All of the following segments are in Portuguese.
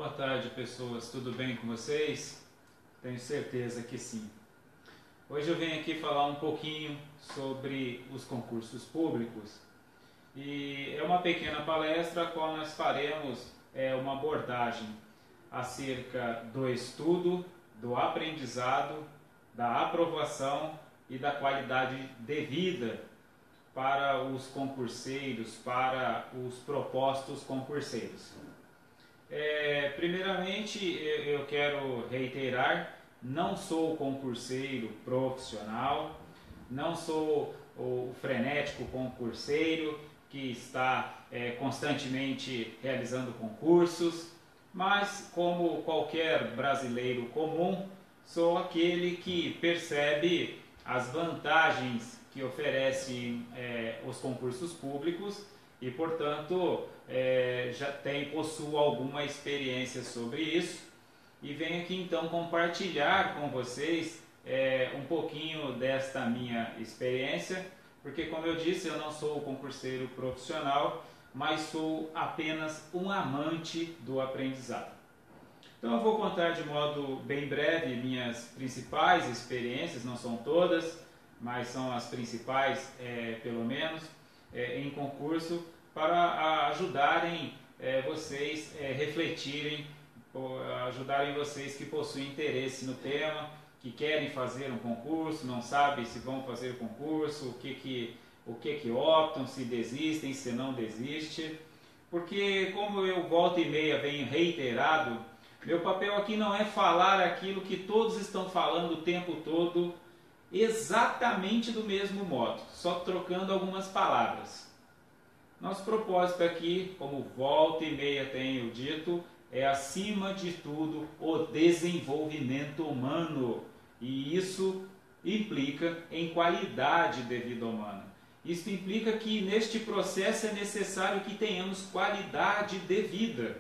Boa tarde, pessoas. Tudo bem com vocês? Tenho certeza que sim. Hoje eu venho aqui falar um pouquinho sobre os concursos públicos e é uma pequena palestra a qual nós faremos uma abordagem acerca do estudo, do aprendizado, da aprovação e da qualidade de vida para os concurseiros, para os propostos concurseiros. Primeiramente, eu quero reiterar, não sou concurseiro profissional, não sou o frenético concurseiro que está constantemente realizando concursos, mas como qualquer brasileiro comum, sou aquele que percebe as vantagens que oferecem os concursos públicos e, portanto, possuo alguma experiência sobre isso e venho aqui então compartilhar com vocês um pouquinho desta minha experiência, porque, como eu disse, eu não sou concurseiro profissional, mas sou apenas um amante do aprendizado. Então eu vou contar de modo bem breve minhas principais experiências, não são todas, mas são as principais, pelo menos, em concurso, para ajudarem vocês refletirem, ajudarem vocês que possuem interesse no tema, que querem fazer um concurso, não sabem se vão fazer o concurso, o que optam, se desistem, se não desistem. Porque, como eu volta e meia venho reiterado, meu papel aqui não é falar aquilo que todos estão falando o tempo todo, exatamente do mesmo modo, só trocando algumas palavras. Nosso propósito aqui, como volta e meia tenho dito, é acima de tudo o desenvolvimento humano. E isso implica em qualidade de vida humana. Isso implica que neste processo é necessário que tenhamos qualidade de vida,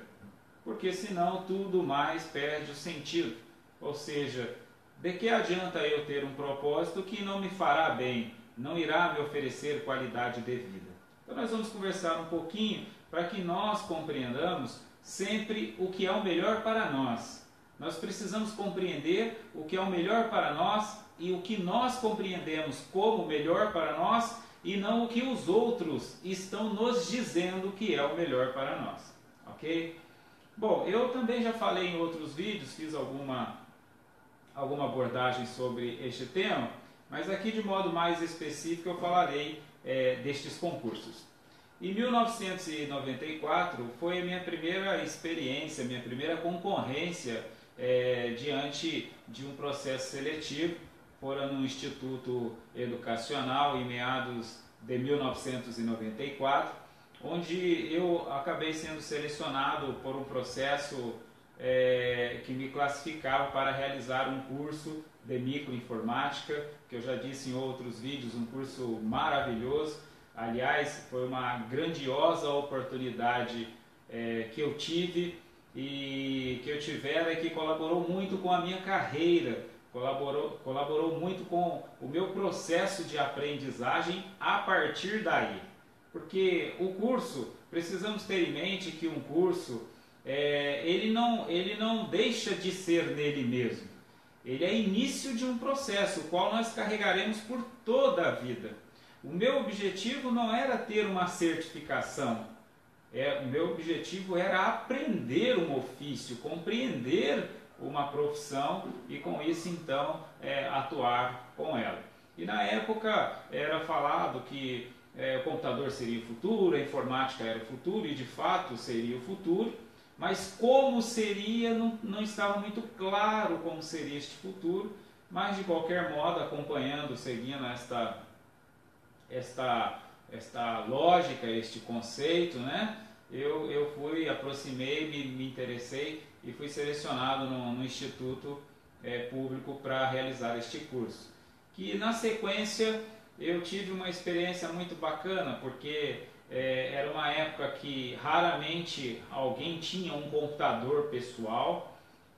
porque senão tudo mais perde o sentido. Ou seja, de que adianta eu ter um propósito que não me fará bem, não irá me oferecer qualidade de vida? Então nós vamos conversar um pouquinho para que nós compreendamos sempre o que é o melhor para nós. Nós precisamos compreender o que é o melhor para nós e o que nós compreendemos como melhor para nós e não o que os outros estão nos dizendo que é o melhor para nós. Ok? Bom, eu também já falei em outros vídeos, fiz alguma abordagem sobre este tema, mas aqui de modo mais específico eu falarei destes concursos. Em 1994 foi a minha primeira experiência, minha primeira concorrência diante de um processo seletivo. Fora no Instituto Educacional em meados de 1994, onde eu acabei sendo selecionado por um processo que me classificava para realizar um curso de microinformática, que eu já disse em outros vídeos, um curso maravilhoso. Aliás, foi uma grandiosa oportunidade que eu tive e que eu tivera e que colaborou muito com a minha carreira, colaborou muito com o meu processo de aprendizagem a partir daí. Porque o curso, precisamos ter em mente que um curso, ele não deixa de ser nele mesmo. Ele é início de um processo, o qual nós carregaremos por toda a vida. O meu objetivo não era ter uma certificação, o meu objetivo era aprender um ofício, compreender uma profissão e com isso então atuar com ela. E na época era falado que o computador seria o futuro, a informática era o futuro e de fato seria o futuro, mas como seria não estava muito claro como seria este futuro, mas de qualquer modo acompanhando, seguindo esta lógica, este conceito, né? Eu aproximei, me interessei e fui selecionado no Instituto Público para realizar este curso. Que na sequência eu tive uma experiência muito bacana, porque era uma época que raramente alguém tinha um computador pessoal.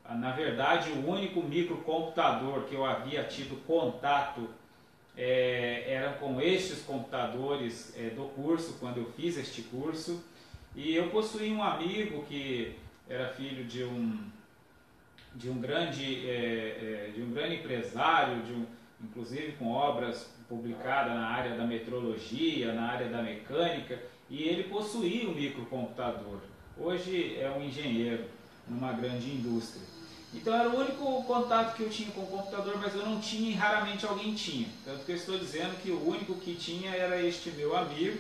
Na verdade, o único microcomputador que eu havia tido contato eram com estes computadores do curso, quando eu fiz este curso. E eu possuí um amigo que era filho de um grande empresário, inclusive com obras publicadas na área da metrologia, na área da mecânica, e ele possuía um microcomputador. Hoje é um engenheiro numa grande indústria. Então era o único contato que eu tinha com o computador, mas eu não tinha e raramente alguém tinha. Tanto que eu estou dizendo que o único que tinha era este meu amigo,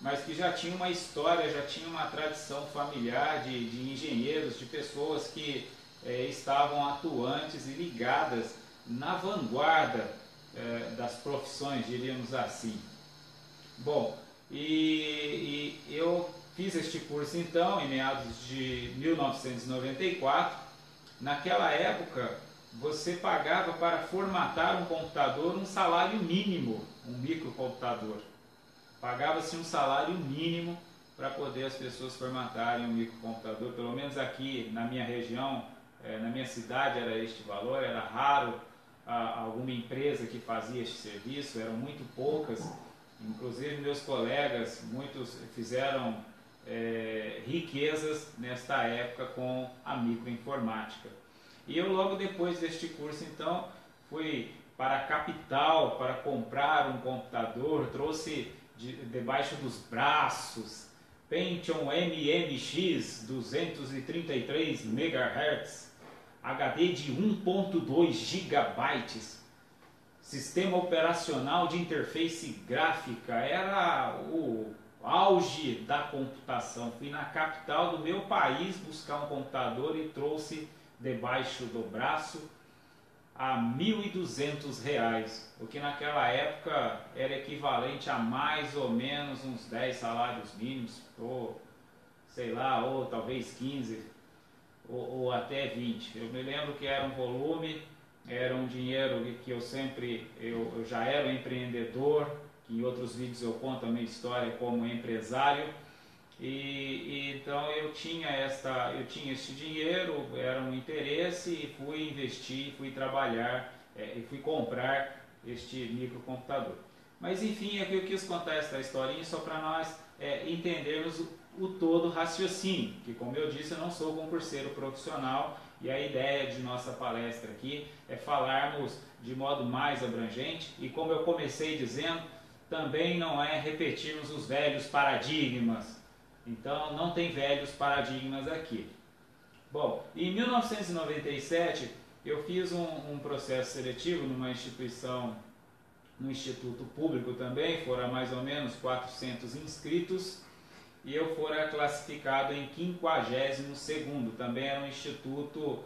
mas que já tinha uma história, já tinha uma tradição familiar de engenheiros, de pessoas que estavam atuantes e ligadas na vanguarda das profissões, diríamos assim. Bom, e eu fiz este curso então em meados de 1994. Naquela época, você pagava para formatar um computador um salário mínimo, um microcomputador. Pagava-se um salário mínimo para poder as pessoas formatarem um microcomputador. Pelo menos aqui na minha região, na minha cidade era este valor. Era raro alguma empresa que fazia este serviço, eram muito poucas. Inclusive meus colegas, muitos fizeram riquezas nesta época com a microinformática. E eu logo depois deste curso então fui para a capital para comprar um computador, trouxe debaixo dos braços Pentium MMX 233 MHz, HD de 1.2 GB, sistema operacional de interface gráfica. Era o auge da computação. Fui na capital do meu país buscar um computador e trouxe debaixo do braço a R$ 1.200, o que naquela época era equivalente a mais ou menos uns 10 salários mínimos, ou sei lá, ou talvez 15, ou até 20. Eu me lembro que era um volume, era um dinheiro que eu já era um empreendedor, que em outros vídeos eu conto a minha história como empresário. E então eu tinha este dinheiro, era um interesse, e fui investir, fui trabalhar e fui comprar este microcomputador. Mas enfim, aqui eu quis contar esta historinha só para nós entendermos o todo raciocínio, que como eu disse, eu não sou concurseiro profissional, e a ideia de nossa palestra aqui é falarmos de modo mais abrangente, e como eu comecei dizendo, também não é repetirmos os velhos paradigmas. Então não tem velhos paradigmas aqui. Bom, em 1997 eu fiz um processo seletivo numa instituição, no instituto público também, foram mais ou menos 400 inscritos, e eu fora classificado em 52º, também era um instituto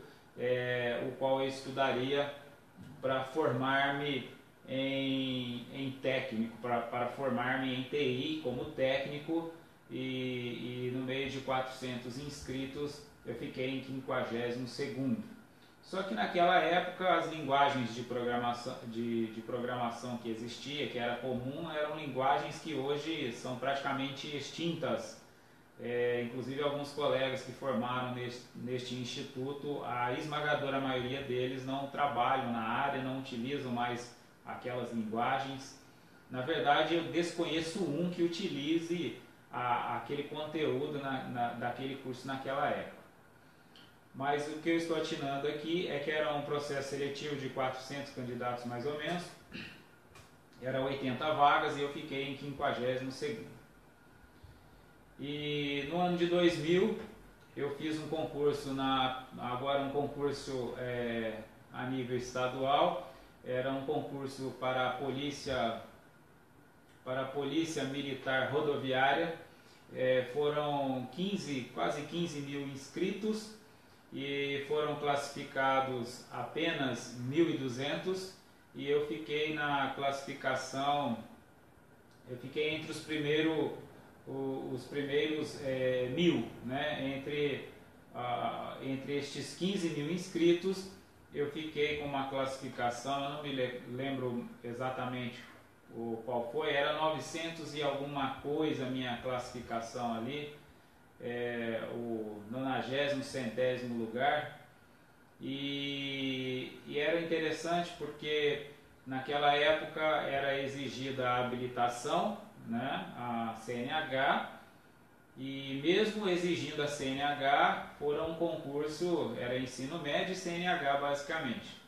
o qual eu estudaria para formar-me em técnico, para formar-me em TI como técnico. E no meio de 400 inscritos eu fiquei em 52º. Só que naquela época as linguagens de programação que existia, que era comum, eram linguagens que hoje são praticamente extintas. Inclusive alguns colegas que formaram neste instituto, a esmagadora maioria deles não trabalham na área, não utilizam mais aquelas linguagens. Na verdade, eu desconheço um que utilize aquele conteúdo daquele curso naquela época. Mas o que eu estou atinando aqui é que era um processo seletivo de 400 candidatos mais ou menos, era 80 vagas e eu fiquei em 52º. E no ano de 2000 eu fiz um concurso, agora um concurso a nível estadual, era um concurso para a Polícia Militar Rodoviária. Foram quase 15 mil inscritos e foram classificados apenas 1.200, e eu fiquei na classificação, eu fiquei entre os primeiros 1.000, né? Entre estes 15 mil inscritos, eu fiquei com uma classificação, eu não me lembro exatamente qual foi, era 900 e alguma coisa a minha classificação ali, o 90º, 100º lugar, e era interessante porque naquela época era exigida a habilitação, né, a CNH, E mesmo exigindo a CNH, foram um concurso, era ensino médio e CNH basicamente.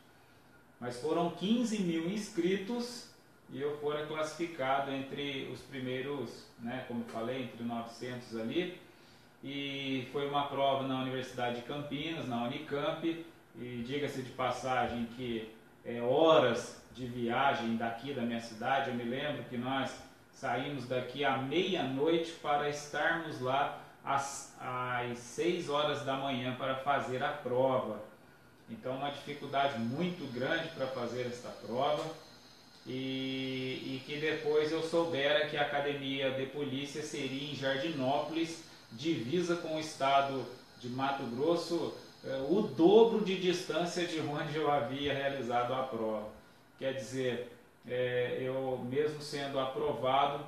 Mas foram 15 mil inscritos e eu fora classificado entre os primeiros, né, como eu falei, entre 900 ali. E foi uma prova na Universidade de Campinas, na Unicamp, e diga-se de passagem que horas de viagem daqui da minha cidade. Eu me lembro que nós saímos daqui à meia-noite para estarmos lá às 6 horas da manhã para fazer a prova. Então, uma dificuldade muito grande para fazer esta prova. E que depois eu soubera que a academia de polícia seria em Jardinópolis, divisa com o estado de Mato Grosso, o dobro de distância de onde eu havia realizado a prova. Quer dizer, eu mesmo sendo aprovado,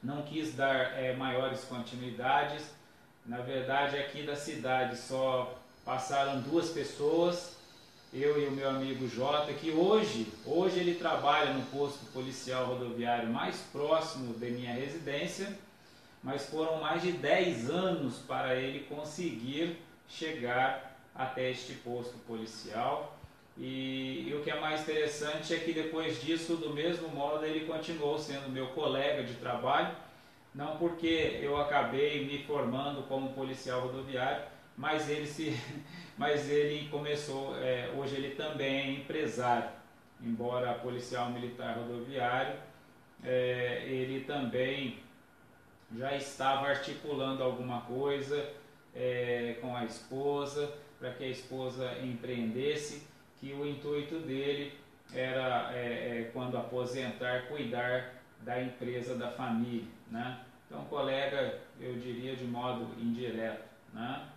não quis dar maiores continuidades. Na verdade, aqui da cidade só passaram 2 pessoas, eu e o meu amigo Jota, que hoje ele trabalha no posto policial rodoviário mais próximo da minha residência, mas foram mais de 10 anos para ele conseguir chegar até este posto policial. E o que é mais interessante é que depois disso, do mesmo modo, ele continuou sendo meu colega de trabalho, não porque eu acabei me formando como policial rodoviário, mas ele começou, hoje ele também é empresário, embora policial militar rodoviário, ele também já estava articulando alguma coisa com a esposa, para que a esposa empreendesse, que o intuito dele era, quando aposentar, cuidar da empresa da família, né? Então, colega, eu diria de modo indireto, né?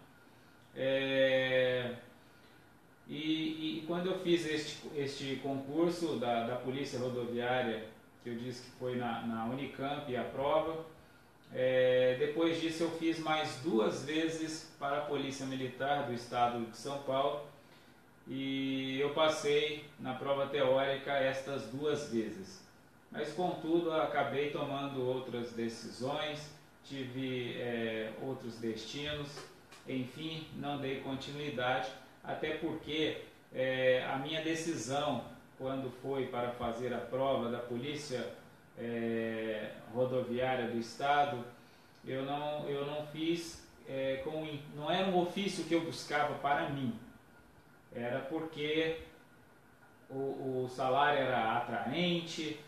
E quando eu fiz este concurso da Polícia Rodoviária, que eu disse que foi na Unicamp a prova, depois disso eu fiz mais 2 vezes para a Polícia Militar do Estado de São Paulo, e eu passei na prova teórica estas 2 vezes. Mas contudo acabei tomando outras decisões, tive outros destinos, enfim, não dei continuidade, até porque a minha decisão quando foi para fazer a prova da Polícia Rodoviária do Estado, eu não fiz, não era um ofício que eu buscava para mim, era porque o salário era atraente,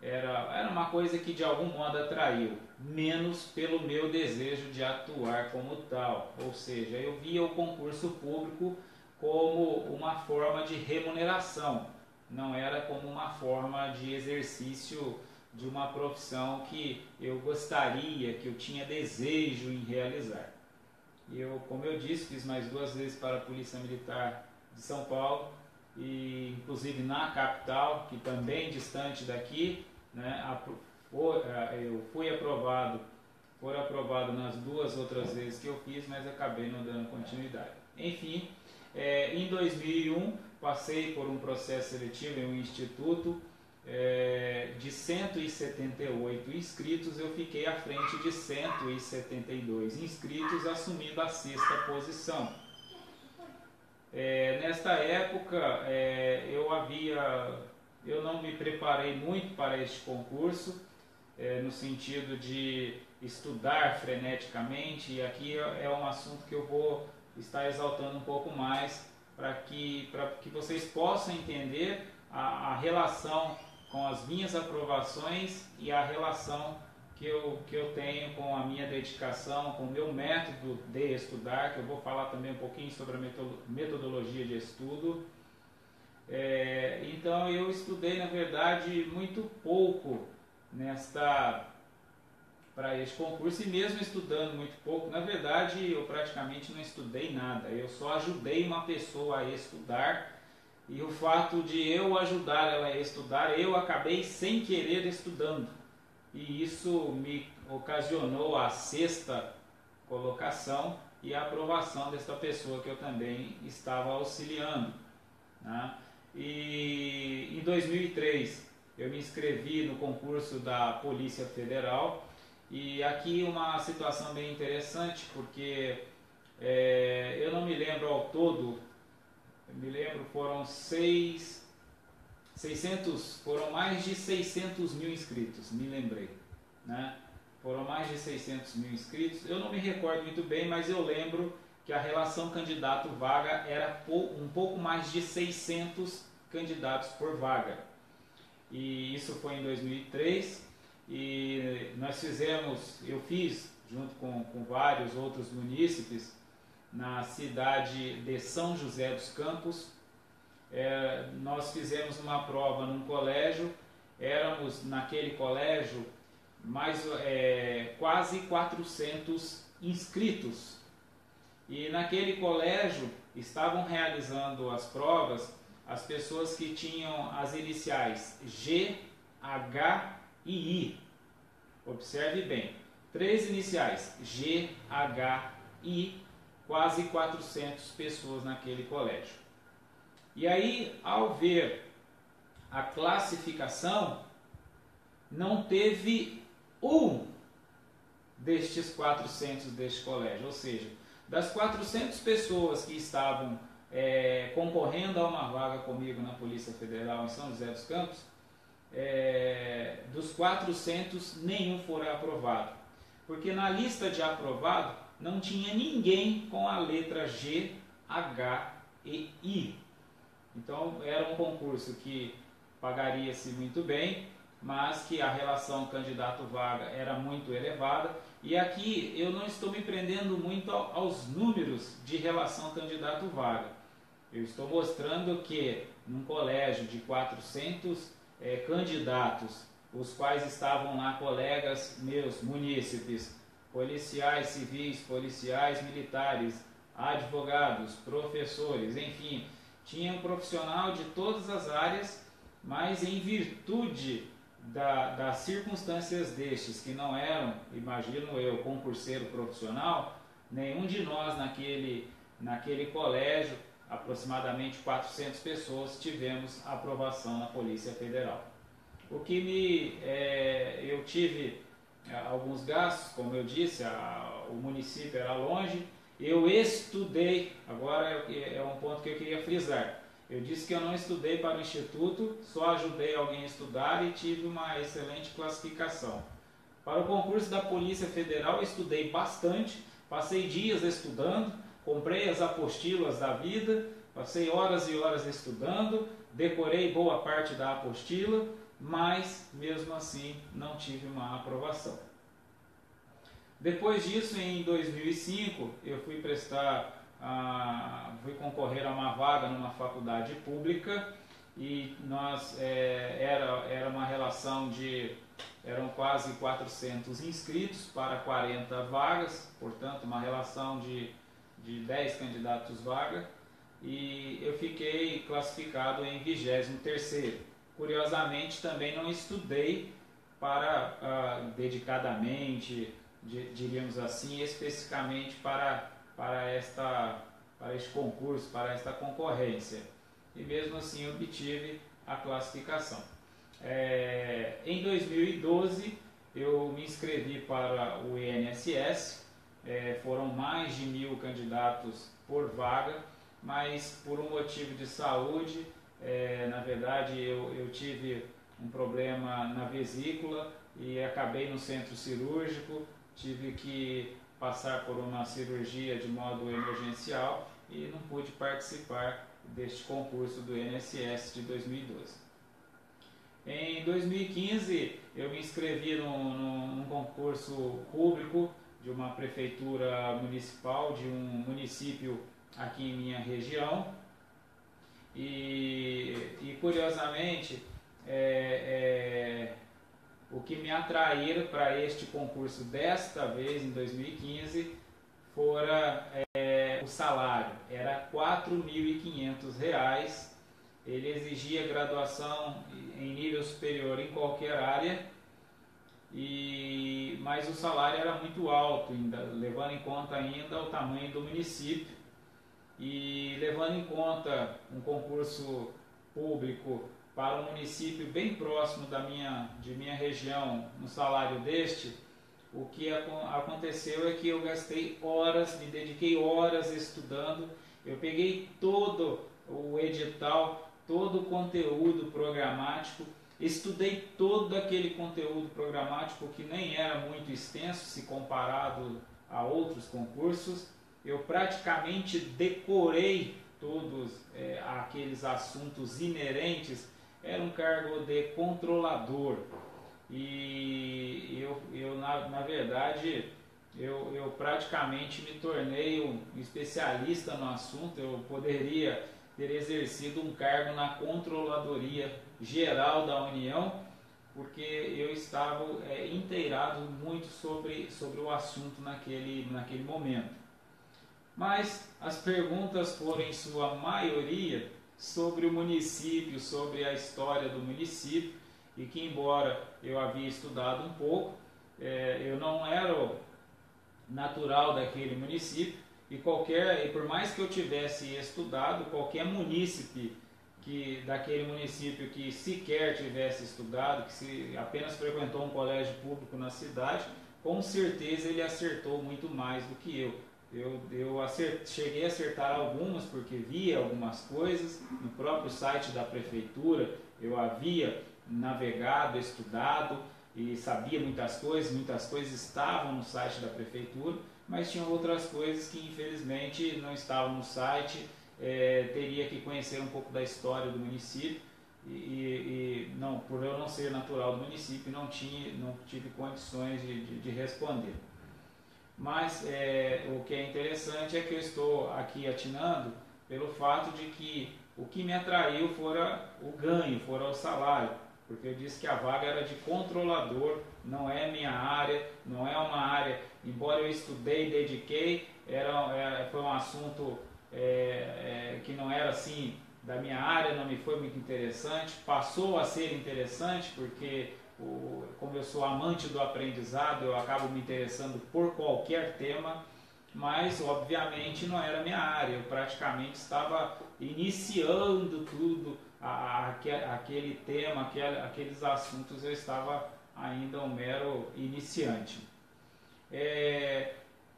era uma coisa que de algum modo atraiu, menos pelo meu desejo de atuar como tal. Ou seja, eu via o concurso público como uma forma de remuneração, não era como uma forma de exercício de uma profissão que eu gostaria, que eu tinha desejo em realizar. Eu, como eu disse, fiz mais 2 vezes para a Polícia Militar de São Paulo, e inclusive na capital, que também distante daqui, né, eu fui aprovado, foram aprovado nas 2 outras vezes que eu fiz, mas acabei não dando continuidade. Enfim, em 2001 passei por um processo seletivo em um instituto, de 178 inscritos, eu fiquei à frente de 172 inscritos, assumindo a 6ª posição. Nesta época eu não me preparei muito para este concurso, no sentido de estudar freneticamente, e aqui é um assunto que eu vou estar exaltando um pouco mais para que vocês possam entender a relação com as minhas aprovações e a relação que eu tenho com a minha dedicação, com o meu método de estudar, que eu vou falar também um pouquinho sobre a metodologia de estudo. Então eu estudei, na verdade, muito pouco para este concurso, e mesmo estudando muito pouco, na verdade eu praticamente não estudei nada, eu só ajudei uma pessoa a estudar, e o fato de eu ajudar ela a estudar, eu acabei sem querer estudando, e isso me ocasionou a 6ª colocação e a aprovação desta pessoa que eu também estava auxiliando, né? E em 2003 eu me inscrevi no concurso da Polícia Federal, E aqui uma situação bem interessante, porque eu não me lembro ao todo, eu me lembro foram foram mais de 600 mil inscritos, me lembrei, né? Foram mais de 600 mil inscritos, eu não me recordo muito bem, mas eu lembro que a relação candidato-vaga era um pouco mais de 600 candidatos por vaga. E isso foi em 2003, e eu fiz, junto com vários outros munícipes, na cidade de São José dos Campos. Nós fizemos uma prova num colégio, éramos naquele colégio quase 400 inscritos, e naquele colégio estavam realizando as provas as pessoas que tinham as iniciais G, H e I. Observe bem, 3 iniciais, G, H e I, quase 400 pessoas naquele colégio. E aí, ao ver a classificação, não teve um destes 400 deste colégio, ou seja, das 400 pessoas que estavam concorrendo a uma vaga comigo na Polícia Federal em São José dos Campos, dos 400 nenhum foi aprovado, porque na lista de aprovado não tinha ninguém com a letra G, H e I. Então era um concurso que pagaria-se muito bem, mas que a relação candidato-vaga era muito elevada. E aqui eu não estou me prendendo muito aos números de relação candidato-vaga. Eu estou mostrando que num colégio de 400 candidatos, os quais estavam lá colegas meus, munícipes, policiais civis, policiais militares, advogados, professores, enfim, tinha um profissional de todas as áreas, mas em virtude das circunstâncias destes, que não eram, imagino eu, concurseiro profissional, nenhum de nós naquele colégio, aproximadamente 400 pessoas, tivemos aprovação na Polícia Federal. O que eu tive alguns gastos, como eu disse, o município era longe, eu estudei, agora é um ponto que eu queria frisar. Eu disse que eu não estudei para o Instituto, só ajudei alguém a estudar e tive uma excelente classificação. Para o concurso da Polícia Federal eu estudei bastante, passei dias estudando, comprei as apostilas da vida, passei horas e horas estudando, decorei boa parte da apostila, mas mesmo assim não tive uma aprovação. Depois disso, em 2005, eu fui concorrer a uma vaga numa faculdade pública, e era uma relação eram quase 400 inscritos para 40 vagas, portanto uma relação de 10 candidatos vaga, e eu fiquei classificado em 23º. Curiosamente, também não estudei dedicadamente, diríamos assim, especificamente para este concurso, para esta concorrência, e mesmo assim obtive a classificação. Em 2012 eu me inscrevi para o INSS, foram mais de 1.000 candidatos por vaga, mas por um motivo de saúde, na verdade eu tive um problema na vesícula e acabei no centro cirúrgico, tive que passar por uma cirurgia de modo emergencial e não pude participar deste concurso do INSS de 2012. Em 2015 eu me inscrevi num concurso público de uma prefeitura municipal, de um município aqui em minha região, e curiosamente o que me atraíram para este concurso desta vez, em 2015, fora o salário. Era R$ 4.500, ele exigia graduação em nível superior em qualquer área, mas o salário era muito alto, levando em conta ainda o tamanho do município, e levando em conta um concurso público para um município bem próximo de minha região, no salário deste, o que aconteceu é que eu gastei horas, me dediquei horas estudando, eu peguei todo o edital, todo o conteúdo programático, estudei todo aquele conteúdo programático que nem era muito extenso se comparado a outros concursos. Eu praticamente decorei todos aqueles assuntos inerentes. Era um cargo de controlador e na verdade eu praticamente me tornei um especialista no assunto. Eu poderia ter exercido um cargo na Controladoria Geral da União, porque eu estava inteirado muito sobre o assunto naquele momento. Mas as perguntas foram em sua maioria sobre o município, sobre a história do município, e que embora eu havia estudado um pouco, eu não era natural daquele município, e por mais que eu tivesse estudado, qualquer munícipe daquele município que sequer tivesse estudado, que apenas frequentou um colégio público na cidade, com certeza ele acertou muito mais do que eu. Cheguei a acertar algumas porque via algumas coisas no próprio site da prefeitura. Eu havia navegado, estudado e sabia muitas coisas estavam no site da prefeitura, mas tinham outras coisas que infelizmente não estavam no site. Teria que conhecer um pouco da história do município e não, por eu não ser natural do município, não tive condições de responder. Mas o que é interessante é que eu estou aqui atinando pelo fato de que o que me atraiu fora o ganho, fora o salário, porque eu disse que a vaga era de controlador, não é minha área, não é uma área, embora eu estudei e dediquei, foi um assunto que não era assim da minha área, não me foi muito interessante, passou a ser interessante porque como eu sou amante do aprendizado, eu acabo me interessando por qualquer tema, mas obviamente não era minha área. Eu praticamente estava iniciando tudo, aquele tema, aqueles assuntos, eu estava ainda um mero iniciante.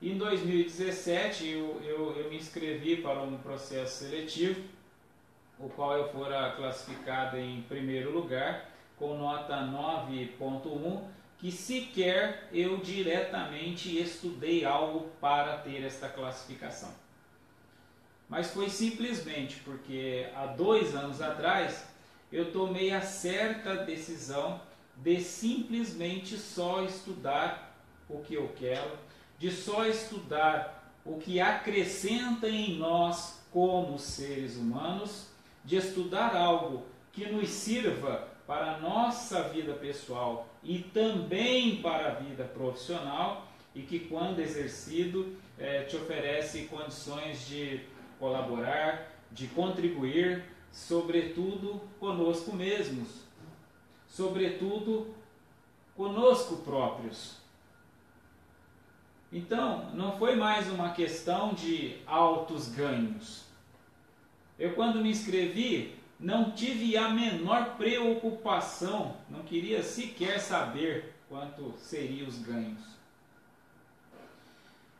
Em 2017 eu me inscrevi para um processo seletivo, o qual eu fora classificado em primeiro lugar, com nota 9.1, que sequer eu diretamente estudei algo para ter esta classificação. Mas foi simplesmente porque há 2 anos atrás eu tomei a certa decisão de simplesmente só estudar o que eu quero, de só estudar o que acrescenta em nós como seres humanos, de estudar algo que nos sirva para a nossa vida pessoal e também para a vida profissional, e que quando exercido te oferece condições de colaborar, de contribuir, sobretudo conosco mesmos, sobretudo conosco próprios. Então, não foi mais uma questão de altos ganhos. Eu, quando me inscrevi, não tive a menor preocupação, não queria sequer saber quanto seriam os ganhos.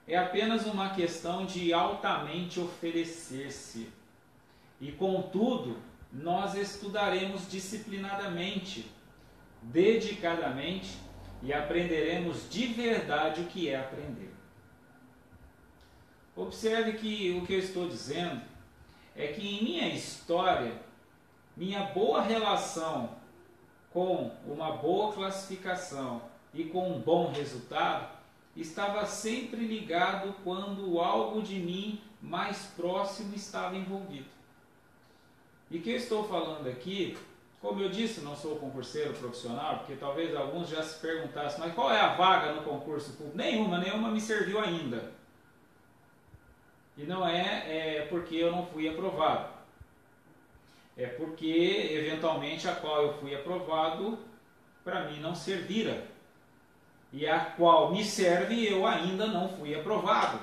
É apenas uma questão de altamente oferecer-se. E contudo, nós estudaremos disciplinadamente, dedicadamente, e aprenderemos de verdade o que é aprender. Observe que o que eu estou dizendo é que em minha história, minha boa relação com uma boa classificação e com um bom resultado estava sempre ligado quando algo de mim mais próximo estava envolvido. E que eu estou falando aqui, como eu disse, não sou concurseiro profissional, porque talvez alguns já se perguntassem, mas qual é a vaga no concurso público? Nenhuma me serviu ainda. E não é porque eu não fui aprovado. É porque, eventualmente, a qual eu fui aprovado, para mim não servira. E a qual me serve, eu ainda não fui aprovado.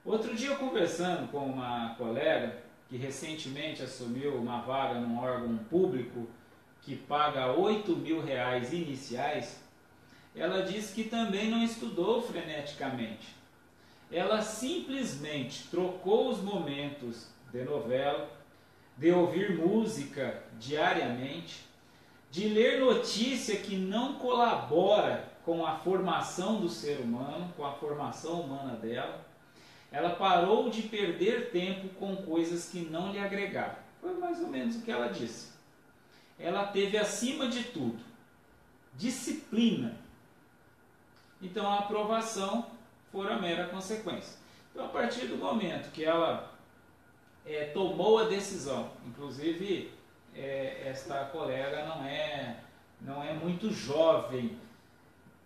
Outro dia, eu conversando com uma colega que recentemente assumiu uma vaga num órgão público que paga R$ 8.000 iniciais, ela diz que também não estudou freneticamente. Ela simplesmente trocou os momentos de novela, de ouvir música diariamente, de ler notícia que não colabora com a formação do ser humano, com a formação humana dela. Ela parou de perder tempo com coisas que não lhe agregaram. Foi mais ou menos o que ela disse. Ela teve, acima de tudo, disciplina. Então a aprovação foi a mera consequência. Então, a partir do momento que ela tomou a decisão, inclusive esta colega não é muito jovem,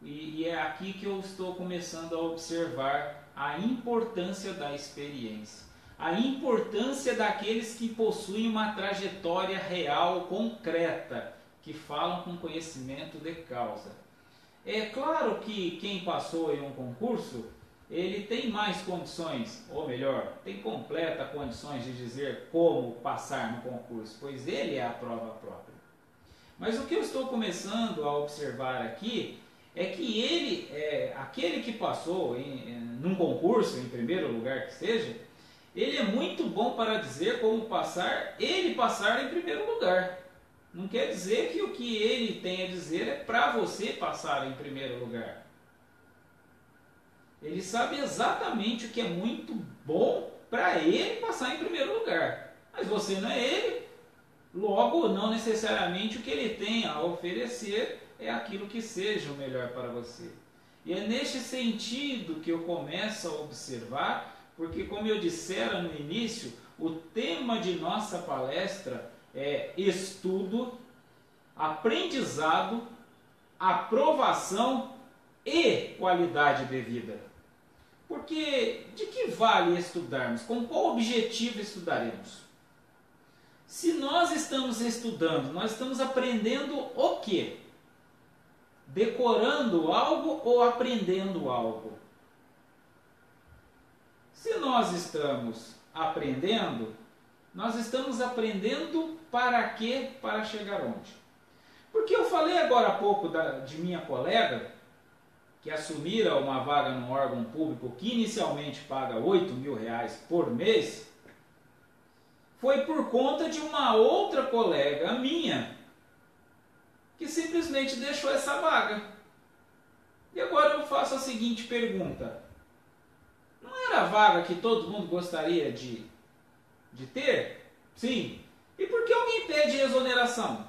e é aqui que eu estou começando a observar a importância da experiência, a importância daqueles que possuem uma trajetória real, concreta, que falam com conhecimento de causa. É claro que quem passou em um concurso, ele tem mais condições, ou melhor, tem completa condições de dizer como passar no concurso, pois ele é a prova própria. Mas o que eu estou começando a observar aqui é que ele, aquele que passou num concurso, em primeiro lugar que seja, ele é muito bom para dizer como passar, ele passar em primeiro lugar. Não quer dizer que o que ele tem a dizer é para você passar em primeiro lugar. Ele sabe exatamente o que é muito bom para ele passar em primeiro lugar. Mas você não é ele, logo não necessariamente o que ele tem a oferecer é aquilo que seja o melhor para você. E é neste sentido que eu começo a observar, porque como eu dissera no início, o tema de nossa palestra é estudo, aprendizado, aprovação e qualidade de vida. Porque de que vale estudarmos? Com qual objetivo estudaremos? Se nós estamos estudando, nós estamos aprendendo o quê? Decorando algo ou aprendendo algo? Se nós estamos aprendendo, nós estamos aprendendo para quê? Para chegar onde? Porque eu falei agora há pouco de minha colega, que assumira uma vaga num órgão público que inicialmente paga R$8.000 por mês, foi por conta de uma outra colega minha que simplesmente deixou essa vaga. E agora eu faço a seguinte pergunta: não era a vaga que todo mundo gostaria de ter? Sim. E por que alguém pede exoneração?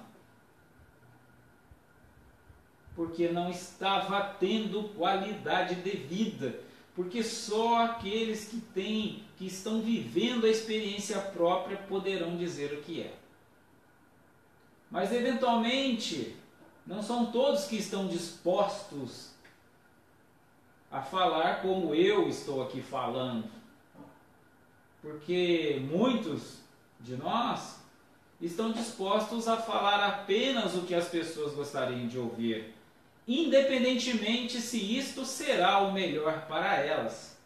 Porque não estava tendo qualidade de vida. Porque só aqueles que estão vivendo a experiência própria poderão dizer o que é. Mas eventualmente, não são todos que estão dispostos a falar como eu estou aqui falando. Porque muitos de nós estão dispostos a falar apenas o que as pessoas gostariam de ouvir, independentemente se isto será o melhor para elas,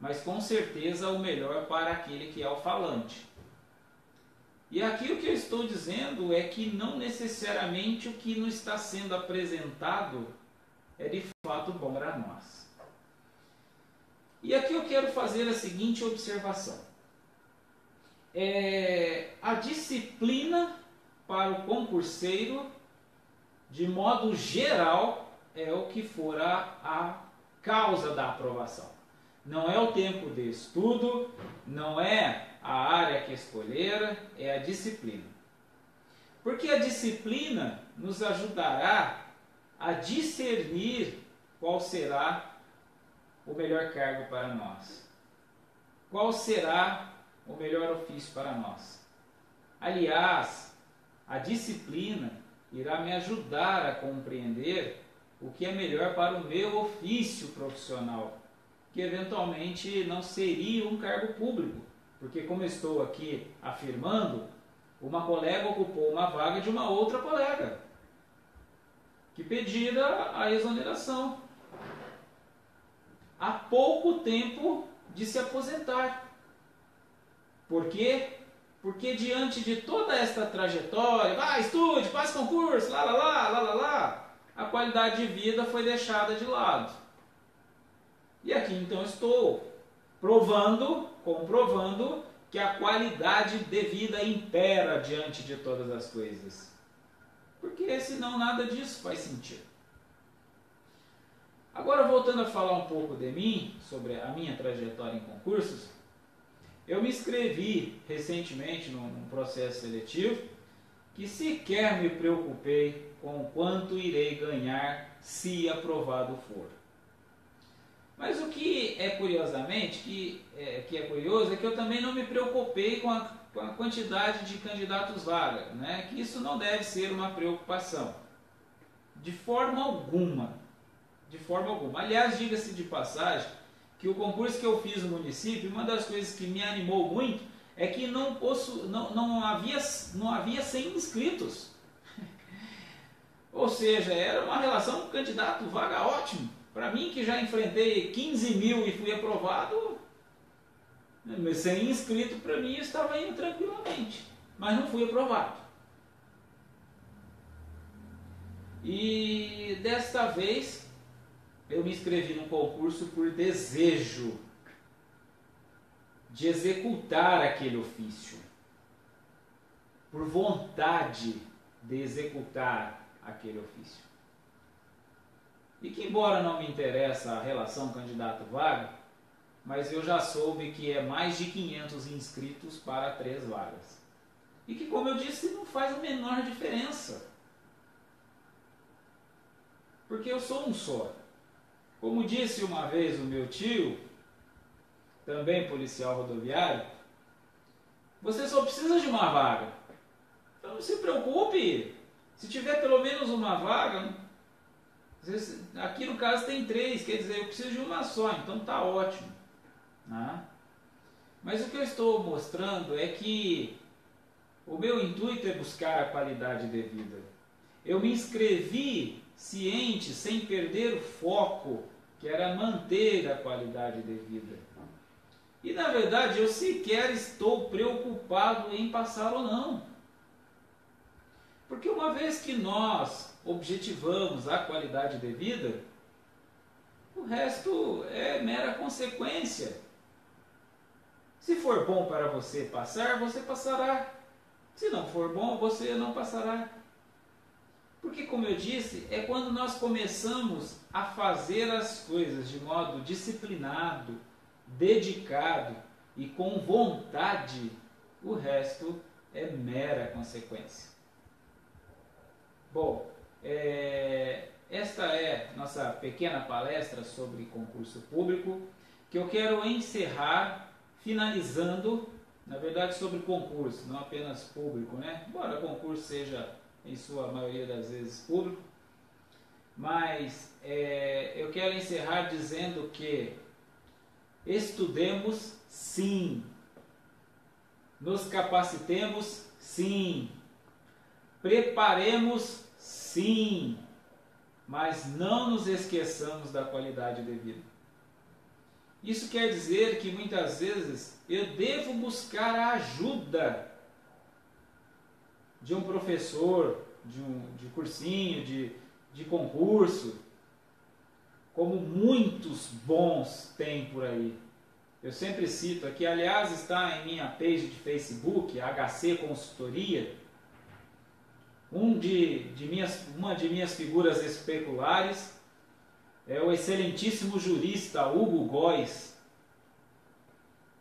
mas com certeza o melhor para aquele que é o falante. E aqui o que eu estou dizendo é que não necessariamente o que nos está sendo apresentado é de fato bom para nós. E aqui eu quero fazer a seguinte observação. A disciplina para o concurseiro, de modo geral, é o que for a causa da aprovação. Não é o tempo de estudo, não é a área que escolher, é a disciplina. Porque a disciplina nos ajudará a discernir qual será o melhor cargo para nós. Qual será o melhor ofício para nós. Aliás, a disciplina irá me ajudar a compreender o que é melhor para o meu ofício profissional, que eventualmente não seria um cargo público, porque como eu estou aqui afirmando, uma colega ocupou uma vaga de uma outra colega, que pedira a exoneração há pouco tempo de se aposentar. Por quê? Porque diante de toda esta trajetória, vai, estude, faz concurso, lá, lá, lá, lá, lá, lá, a qualidade de vida foi deixada de lado. E aqui então estou comprovando que a qualidade de vida impera diante de todas as coisas. Porque senão nada disso faz sentido. Agora, voltando a falar um pouco de mim, sobre a minha trajetória em concursos, eu me inscrevi recentemente num processo seletivo que sequer me preocupei com quanto irei ganhar se aprovado for. Mas o que é curiosamente, que é curioso, é que eu também não me preocupei com a quantidade de candidatos vaga, né? Que isso não deve ser uma preocupação, de forma alguma. De forma alguma. Aliás, diga-se de passagem, que o concurso que eu fiz no município, uma das coisas que me animou muito é que não havia 100 inscritos. Ou seja, era uma relação candidato-vaga ótimo. Para mim, que já enfrentei 15 mil e fui aprovado, 100 inscritos para mim estava indo tranquilamente, mas não fui aprovado. E desta vez eu me inscrevi num concurso por desejo de executar aquele ofício, por vontade de executar aquele ofício. E que, embora não me interessa a relação candidato-vaga, mas eu já soube que é mais de 500 inscritos para 3 vagas. E que, como eu disse, não faz a menor diferença. Porque eu sou um só. Como disse uma vez o meu tio, também policial rodoviário, você só precisa de uma vaga. Então não se preocupe. Se tiver pelo menos uma vaga, aqui no caso tem 3, quer dizer, eu preciso de uma só, então está ótimo. Né? Mas o que eu estou mostrando é que o meu intuito é buscar a qualidade de vida. Eu me inscrevi ciente, sem perder o foco, que era manter a qualidade de vida. E na verdade eu sequer estou preocupado em passar ou não. Porque uma vez que nós objetivamos a qualidade de vida, o resto é mera consequência. Se for bom para você passar, você passará. Se não for bom, você não passará. Porque, como eu disse, é quando nós começamos a fazer as coisas de modo disciplinado, dedicado e com vontade, o resto é mera consequência. Bom, esta é nossa pequena palestra sobre concurso público, que eu quero encerrar finalizando, na verdade, sobre concurso, não apenas público, né? Embora concurso seja, em sua maioria das vezes, público, mas eu quero encerrar dizendo que estudemos sim, nos capacitemos sim, preparemos sim, mas não nos esqueçamos da qualidade de vida. Isso quer dizer que muitas vezes eu devo buscar a ajuda de um professor, de cursinho, de concurso, como muitos bons têm por aí. Eu sempre cito aqui, aliás, está em minha page de Facebook, HC Consultoria, uma de minhas figuras especulares é o excelentíssimo jurista Hugo Góes,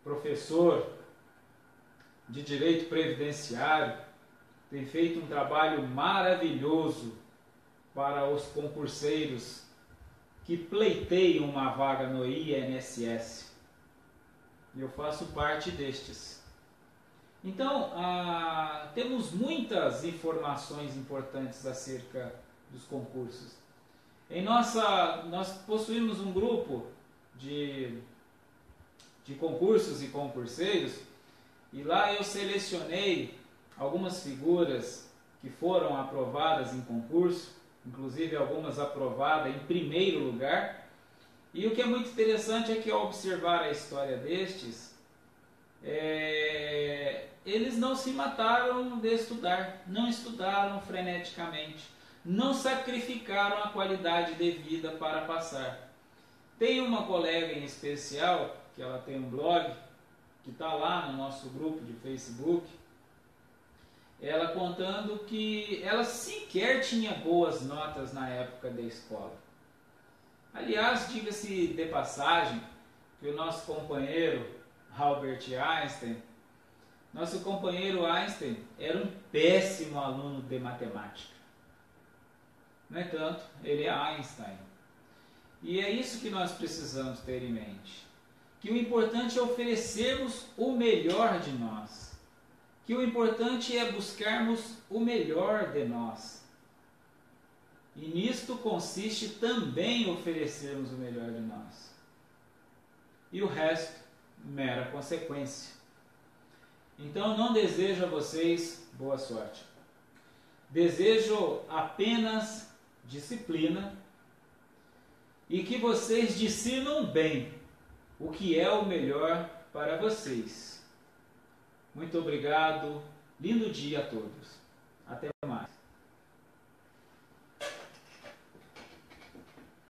professor de Direito Previdenciário, tem feito um trabalho maravilhoso para os concurseiros que pleiteiam uma vaga no INSS. E eu faço parte destes. Então, temos muitas informações importantes acerca dos concursos. Nós possuímos um grupo de concursos e concurseiros, e lá eu selecionei algumas figuras que foram aprovadas em concurso, inclusive algumas aprovadas em primeiro lugar. E o que é muito interessante é que, ao observar a história destes, eles não se mataram de estudar, não estudaram freneticamente, não sacrificaram a qualidade de vida para passar. Tem uma colega em especial, que ela tem um blog, que está lá no nosso grupo de Facebook, ela contando que ela sequer tinha boas notas na época da escola. Aliás, diga-se de passagem, que o nosso companheiro Albert Einstein, era um péssimo aluno de matemática. No entanto, ele é Einstein. E é isso que nós precisamos ter em mente. Que o importante é oferecermos o melhor de nós. Que o importante é buscarmos o melhor de nós. E nisto consiste também oferecermos o melhor de nós. E o resto, mera consequência. Então não desejo a vocês boa sorte. Desejo apenas disciplina e que vocês discernam bem o que é o melhor para vocês. Muito obrigado, lindo dia a todos.